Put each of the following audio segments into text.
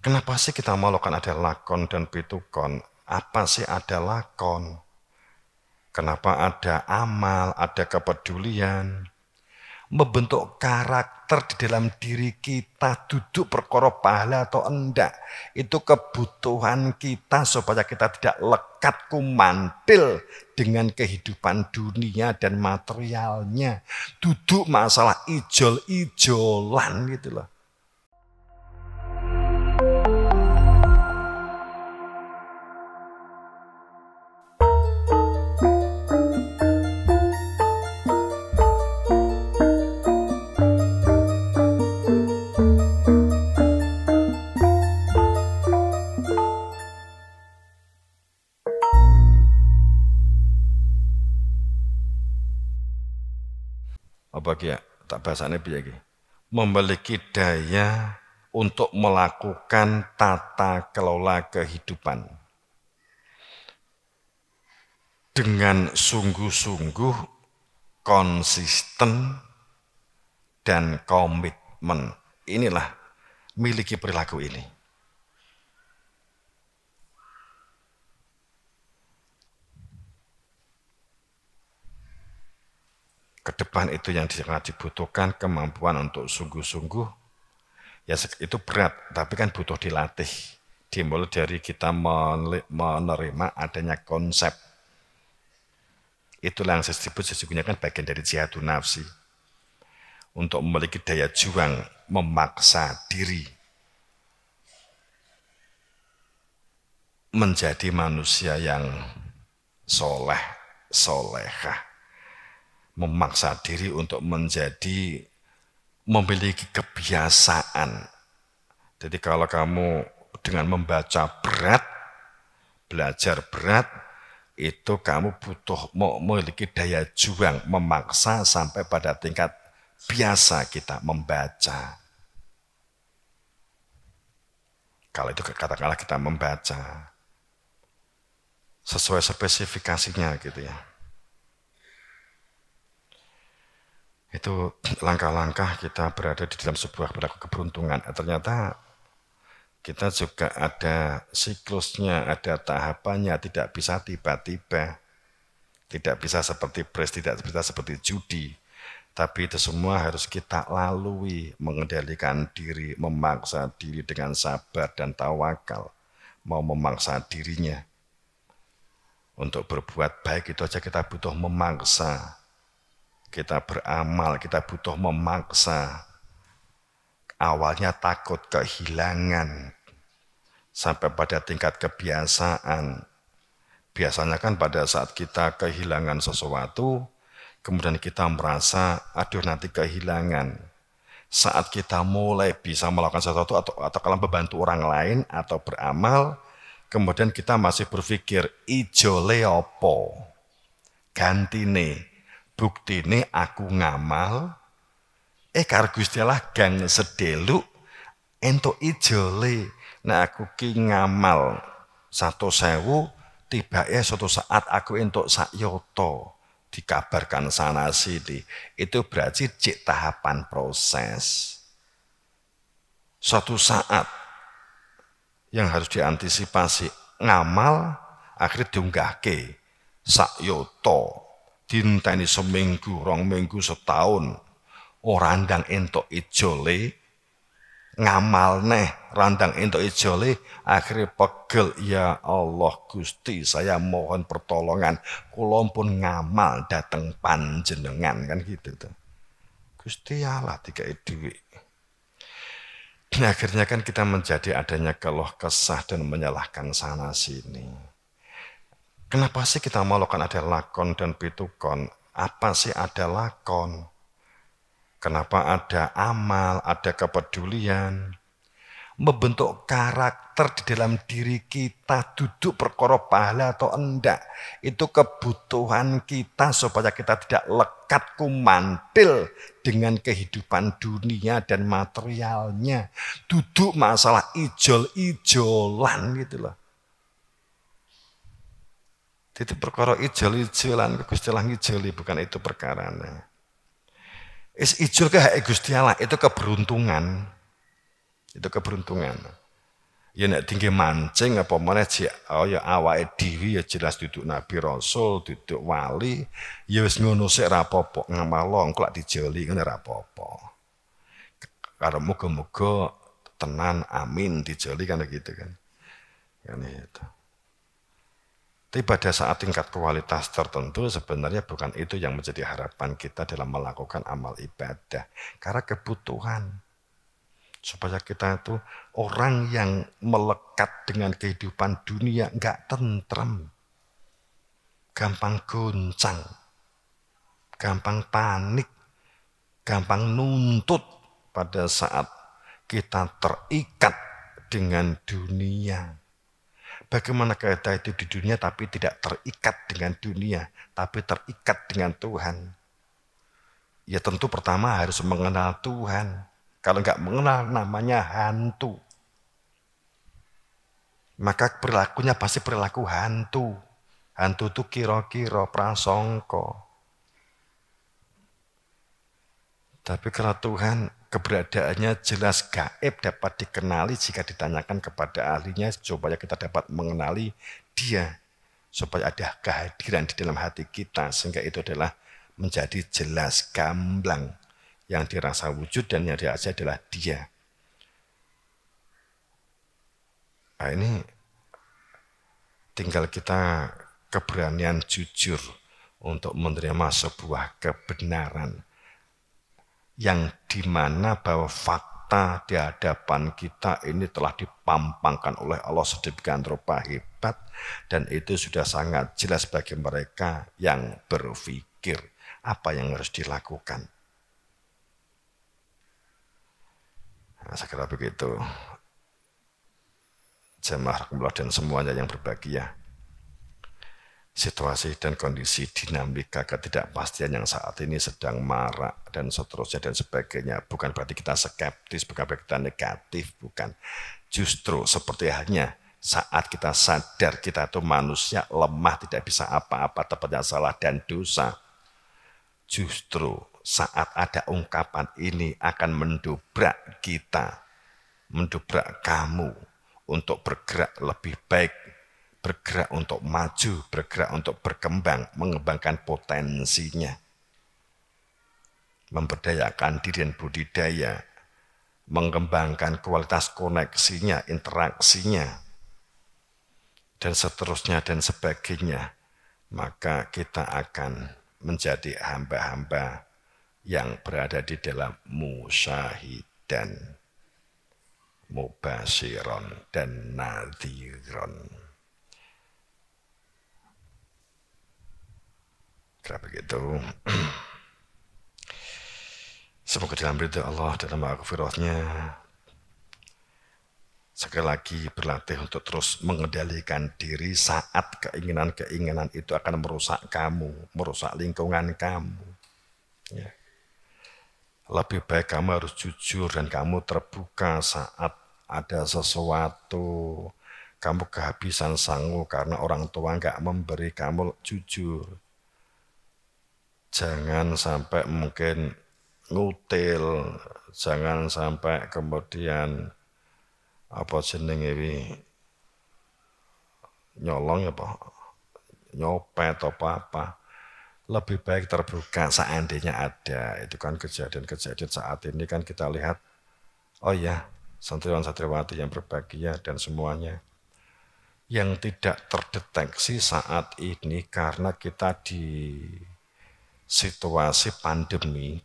Kenapa sih kita melakukan ada lakon dan pitukon? Apa sih ada lakon? Kenapa ada amal, ada kepedulian? Membentuk karakter di dalam diri kita, duduk perkara pahala atau enggak. Itu kebutuhan kita supaya kita tidak lekat kumantil dengan kehidupan dunia dan materialnya. Duduk masalah ijol-ijolan gitu loh. Apa ya? Tak bahasanya piye iki? Memiliki daya untuk melakukan tata kelola kehidupan dengan sungguh-sungguh, konsisten, dan komitmen. Inilah miliki perilaku ini. Ke depan itu yang sangat dibutuhkan kemampuan untuk sungguh-sungguh. Ya itu berat, tapi kan butuh dilatih. Dimulai dari kita menerima adanya konsep. Itulah yang saya sebut sesungguhnya kan bagian dari jihadun nafsi. Untuk memiliki daya juang, memaksa diri menjadi manusia yang soleh, solehah. Memaksa diri untuk memiliki kebiasaan. Jadi kalau kamu dengan membaca berat, belajar berat, itu kamu butuh memiliki daya juang, memaksa sampai pada tingkat biasa kita membaca. Kalau itu katakanlah kita membaca sesuai spesifikasinya gitu ya. Itu langkah-langkah kita berada di dalam sebuah perilaku keberuntungan. Ternyata kita juga ada siklusnya, ada tahapannya, tidak bisa tiba-tiba. Tidak bisa seperti pres, tidak bisa seperti judi. Tapi itu semua harus kita lalui, mengendalikan diri, memaksa diri dengan sabar dan tawakal. Mau memaksa dirinya. Untuk berbuat baik itu aja kita butuh memaksa. Kita beramal, kita butuh memaksa. Awalnya takut kehilangan. Sampai pada tingkat kebiasaan. Biasanya kan pada saat kita kehilangan sesuatu, kemudian kita merasa, aduh nanti kehilangan. Saat kita mulai bisa melakukan sesuatu atau kalau membantu orang lain atau beramal, kemudian kita masih berpikir, ijole opo, gantine, buktine aku ngamal, karo Gusti Allah gang sedeluk, entuk ijole, nah aku ki ngamal 100.000, tibake suatu saat aku entuk sakyoto, dikabarkan sana sini. Itu berarti cek tahapan proses. Suatu saat yang harus diantisipasi ngamal akhirnya diunggahke sakyoto, dinteni seminggu, 2 minggu, setahun, ora ndang entuk ijole, ngamal neh randang entuk ijole, akhirnya pegel, ya Allah Gusti saya mohon pertolongan, kula pun ngamal dateng panjenengan, kan gitu tuh. Gusti Allah dikai duit. Akhirnya kan kita menjadi adanya keluh kesah dan menyalahkan sana sini. Kenapa sih kita melakukan ada lakon dan pitukon? Apa sih ada lakon? Kenapa ada amal, ada kepedulian? Membentuk karakter di dalam diri kita, duduk perkara pahala atau enggak. Itu kebutuhan kita supaya kita tidak lekat kumantil dengan kehidupan dunia dan materialnya. Duduk masalah ijol-ijolan gitu loh. Itu perkara ijol-ijolan, Gusti Allah ngijoli, bukan itu perkaranya. Ijol ke Gusti Allah, itu keberuntungan. Itu keberuntungan. Ya nek tinggi mancing apa meneh oh ya awake dhewe ya jelas duduk nabi rasul, duduk wali, ya wis ngono sik ra apa-apa, ngamalo engko lak dijoli ngene ra apa-apa. Karo muga-muga tenan amin dijoli kan gitu kan. Kan itu. Tapi pada saat tingkat kualitas tertentu sebenarnya bukan itu yang menjadi harapan kita dalam melakukan amal ibadah. Karena kebutuhan. Supaya kita itu orang yang melekat dengan kehidupan dunia nggak tentrem, gampang goncang, gampang panik, gampang nuntut pada saat kita terikat dengan dunia. Bagaimana kita itu di dunia tapi tidak terikat dengan dunia, tapi terikat dengan Tuhan? Ya tentu pertama harus mengenal Tuhan. Kalau nggak mengenal namanya hantu. Maka perilakunya pasti perilaku hantu. Hantu itu kira-kira prasangka. Tapi kalau Tuhan keberadaannya jelas gaib dapat dikenali jika ditanyakan kepada ahlinya supaya kita dapat mengenali dia. Supaya ada kehadiran di dalam hati kita sehingga itu adalah menjadi jelas gamblang. Yang dirasa wujud dan yang dirasa adalah dia. Nah ini tinggal kita keberanian jujur untuk menerima sebuah kebenaran yang dimana bahwa fakta di hadapan kita ini telah dipampangkan oleh Allah sedemikian rupa hebat dan itu sudah sangat jelas bagi mereka yang berpikir apa yang harus dilakukan. Nah, saya kira begitu. Jemaah rahmatullah dan semuanya yang berbahagia. Situasi dan kondisi dinamika ketidakpastian yang saat ini sedang marak dan seterusnya dan sebagainya. Bukan berarti kita skeptis, bukan berarti kita negatif, bukan. Justru seperti halnya saat kita sadar kita itu manusia lemah, tidak bisa apa-apa, tepatnya salah dan dosa. Justru saat ada ungkapan ini akan mendobrak kita, mendobrak kamu untuk bergerak lebih baik, bergerak untuk maju, bergerak untuk berkembang, mengembangkan potensinya, memberdayakan diri dan budidaya, mengembangkan kualitas koneksinya, interaksinya, dan seterusnya dan sebagainya, maka kita akan menjadi hamba-hamba yang berada di dalam musyahidan, mubasyiron dan nadhiron. Kira begitu. Semoga dalam ridha Allah, dalam maghfirahnya, sekali lagi berlatih untuk terus mengendalikan diri saat keinginan-keinginan itu akan merusak kamu, merusak lingkungan kamu. Ya. Lebih baik kamu harus jujur dan kamu terbuka saat ada sesuatu. Kamu kehabisan sanggup karena orang tua nggak memberi, kamu jujur. Jangan sampai mungkin ngutil, jangan sampai kemudian apa jenenge nyolong apa nyopet atau apa. Lebih baik terbuka seandainya ada. Itu kan kejadian-kejadian saat ini kan kita lihat, oh ya, santriwan-santriwati yang berbahagia dan semuanya yang tidak terdeteksi saat ini karena kita di situasi pandemi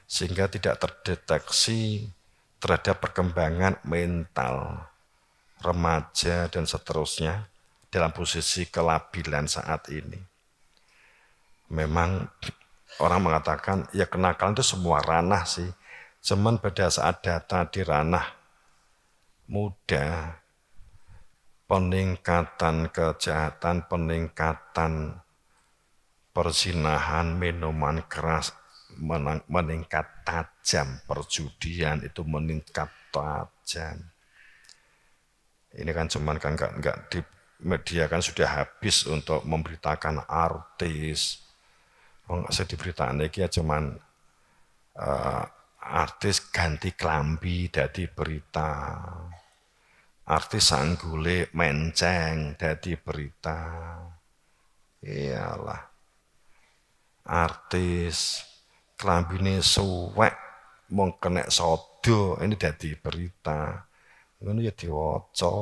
sehingga tidak terdeteksi terhadap perkembangan mental remaja dan seterusnya dalam posisi kelabilan saat ini. Memang orang mengatakan ya kenakalan itu semua ranah sih. Cuman pada saat data di ranah muda, peningkatan kejahatan, peningkatan perzinahan, minuman keras meningkat tajam, perjudian itu meningkat tajam. Ini kan cuman kan nggak di media kan sudah habis untuk memberitakan artis. Nggak usah diberitakan lagi ya cuman artis ganti klambi dari berita. Artis sanggule menceng dadi berita. Iyalah. Artis klambine suwek mung kena sodo ini dadi berita. Ngono ya diwaca.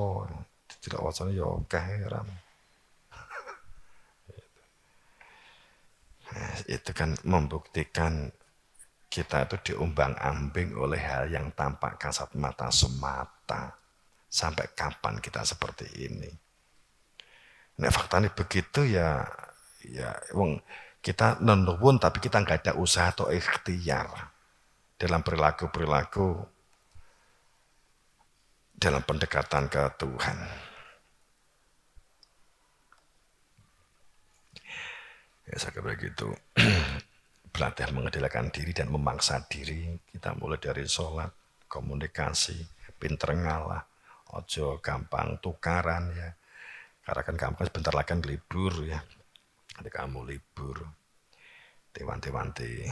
Tidak wacane ya akeh heran. Itu kan membuktikan kita itu diumbang-ambing oleh hal yang tampak kasat mata semata. Sampai kapan kita seperti ini? Nek faktanya begitu ya wong kita nenuwun tapi kita nggak ada usaha atau ikhtiar dalam perilaku-perilaku dalam pendekatan ke Tuhan. Ya saya kira begitu. Belajar mengedilkan diri dan memaksa diri. Kita mulai dari sholat, komunikasi, pinter ngalah, ojo gampang tukaran ya. Karena kan gampang sebentar lagi kan libur ya. Nanti kamu libur. Tewan-tewanti.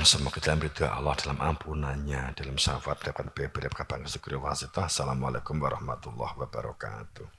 Semoga dalam ridha Allah, dalam ampunannya, dalam syafaat, dapat bebas, dapat segera wasitah. Assalamualaikum warahmatullahi wabarakatuh.